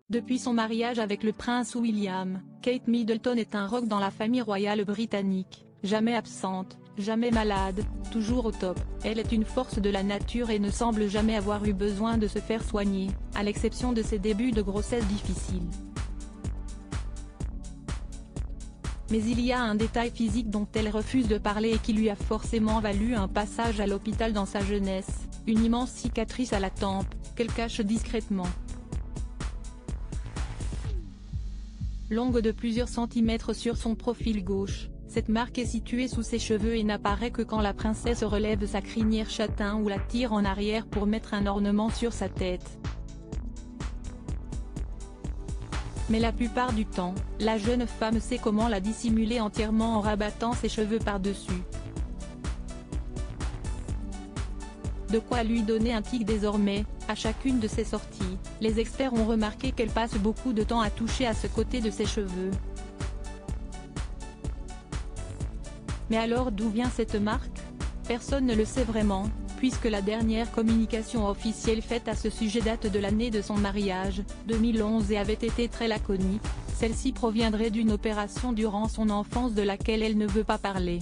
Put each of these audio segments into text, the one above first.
Depuis son mariage avec le prince William, Kate Middleton est un roc dans la famille royale britannique, jamais absente, jamais malade, toujours au top. Elle est une force de la nature et ne semble jamais avoir eu besoin de se faire soigner, à l'exception de ses débuts de grossesse difficiles. Mais il y a un détail physique dont elle refuse de parler et qui lui a forcément valu un passage à l'hôpital dans sa jeunesse, une immense cicatrice à la tempe, qu'elle cache discrètement. Longue de plusieurs centimètres sur son profil gauche, cette marque est située sous ses cheveux et n'apparaît que quand la princesse relève sa crinière châtain ou la tire en arrière pour mettre un ornement sur sa tête. Mais la plupart du temps, la jeune femme sait comment la dissimuler entièrement en rabattant ses cheveux par-dessus. De quoi lui donner un tic désormais, à chacune de ses sorties, les experts ont remarqué qu'elle passe beaucoup de temps à toucher à ce côté de ses cheveux. Mais alors d'où vient cette marque? Personne ne le sait vraiment, puisque la dernière communication officielle faite à ce sujet date de l'année de son mariage, 2011 et avait été très laconique, celle-ci proviendrait d'une opération durant son enfance de laquelle elle ne veut pas parler.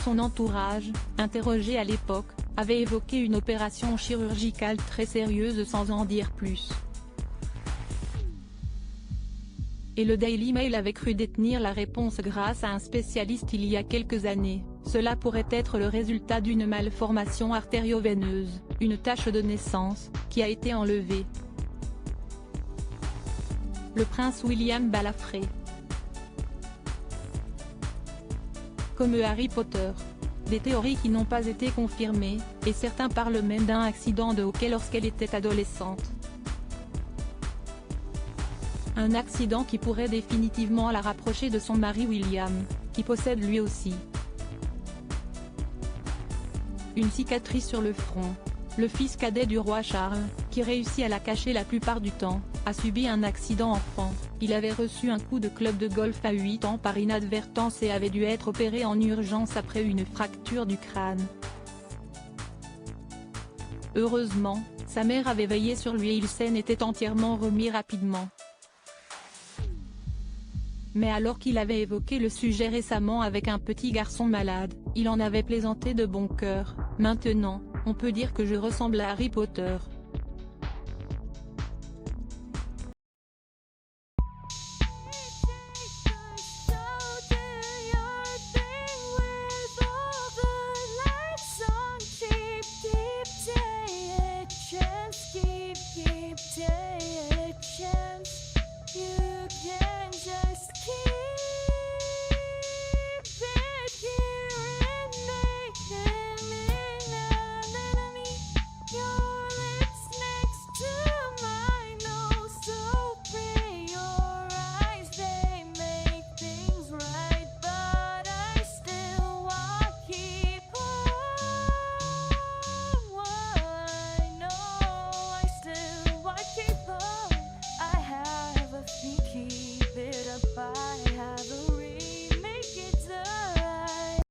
Son entourage, interrogé à l'époque, avait évoqué une opération chirurgicale très sérieuse sans en dire plus. Et le Daily Mail avait cru détenir la réponse grâce à un spécialiste il y a quelques années, cela pourrait être le résultat d'une malformation artério-veineuse, une tache de naissance, qui a été enlevée. Le prince William balafré. Comme Harry Potter. Des théories qui n'ont pas été confirmées, et certains parlent même d'un accident de hockey lorsqu'elle était adolescente. Un accident qui pourrait définitivement la rapprocher de son mari William, qui possède lui aussi une cicatrice sur le front. Le fils cadet du roi Charles, qui réussit à la cacher la plupart du temps, a subi un accident enfant. Il avait reçu un coup de club de golf à 8 ans par inadvertance et avait dû être opéré en urgence après une fracture du crâne. Heureusement, sa mère avait veillé sur lui et il s'en était entièrement remis rapidement. Mais alors qu'il avait évoqué le sujet récemment avec un petit garçon malade, il en avait plaisanté de bon cœur. Maintenant, on peut dire que je ressemble à Harry Potter. Keep